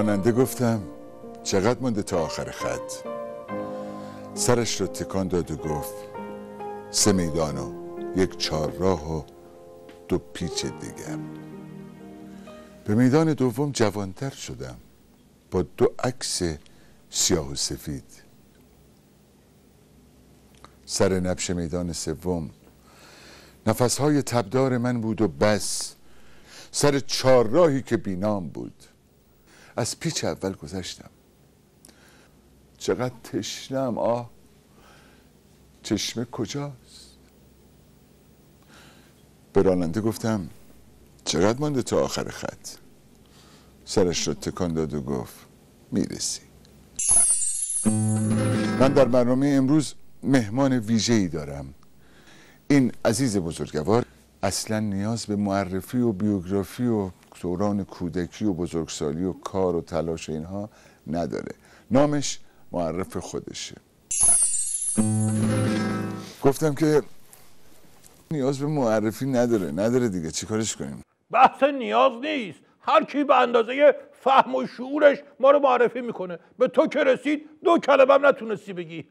راننده گفتم چقدر مونده تا آخر خط؟ سرش رو تکان داد و گفت 3 میدان و 1 چهارراه و 2 پیچ دیگر. به میدان دوم جوانتر شدم با 2 عکس سیاه و سفید. سر نبش میدان سوم نفسهای تبدار من بود و بس. سر 4 راهی که بینام بود. از پیچ اول گذشتم. چقدر تشنم. آه، چشمه کجاست؟ به راننده گفتم چقدر مانده تا آخر خط؟ سرش رو تکان داد و گفت میرسی. من در برنامه امروز مهمان ویژه‌ای دارم. این عزیز بزرگوار اصلا نیاز به معرفی و بیوگرافی و دوران کودکی و بزرگسالی و کار و تلاش اینها نداره. نامش معرف خودشه. گفتم که نیاز به معرفی نداره دیگه، چی کارش کنیم؟ بحث نیاز نیست. هر کی به اندازه فهم و شعورش ما رو معرفی میکنه. به تو که رسید 2 کلمه هم نتونستی بگی.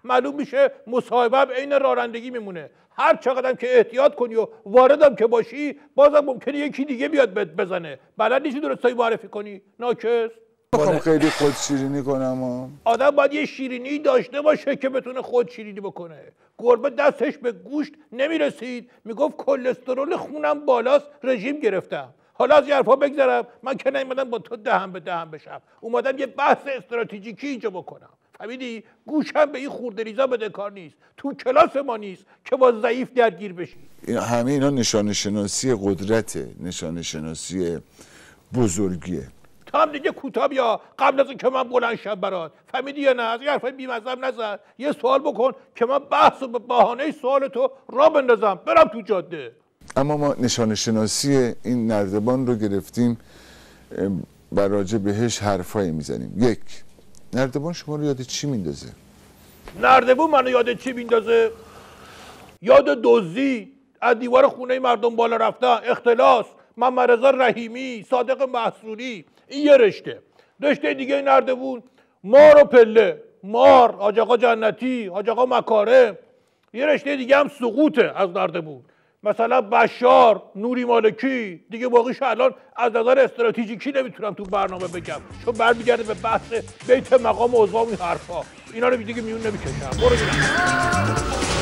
معلوم میشه مصاحبه هم عین رانندگی میمونه. هر چقدر که احتیاط کنی و واردم که باشی بازم ممکنه یکی دیگه بیاد بزنه. بلد نیستی درستایی معرفی کنی. ناکس. میخوام خیلی خود شیرینی کنم. آدم باید یه شیرینی داشته باشه که بتونه خود شیرینی بکنه. گربه دستش به گوشت نمیرسید میگفت کلسترول خونم بالاست رژیم گرفتم. حالا از این حرفا بگذرم. من که نیومدم با تو دهن به دهن بشم. اومدم یه بحث استراتژیکی اینجا بکنم. فهمیدی؟ گوشم به این خردریزا بده کار نیست. تو کلاس ما نیست که با ضعیف درگیر بشی. همه اینا نشانه شناسی قدرته، نشانه شناسی بزرگیه. تو هم دیگه کوتاه بیا قبل از اینکه من بلند شم برات. فهمیدی یا نه؟ از این حرفای بی‌مزه نزن. یه سوال بکن که من بحث و به بهانه سوال تو راه بندازم برم تو جاده. اما ما نشانه شناسی این نردبان رو گرفتیم و راجع بهش حرفایی میزنیم. 1. نردبان شما رو یاد چی میندازه؟ نردبون منو یاد چی میندازه؟ یاد دزدی، از دیوار خونه مردم بالا رفتن، اختلاس، محمد رضا رحیمی، صادق محصولی. این یه رشته دیگه نردبون مار و پله، مار، حاج آقا جنتی، حاج آقا مکارم. یه رشته دیگه هم سقوطه از نردبون، مثلا بشار، نوری مالکی. دیگه باقیش الان از نظر استراتژیکی نمیتونم تو برنامه بگم چون برمیگرده به بحث بیت مقام و اوضاع و این حرفا. اینا رو دیگه میون نمیکشم. برو ببینم.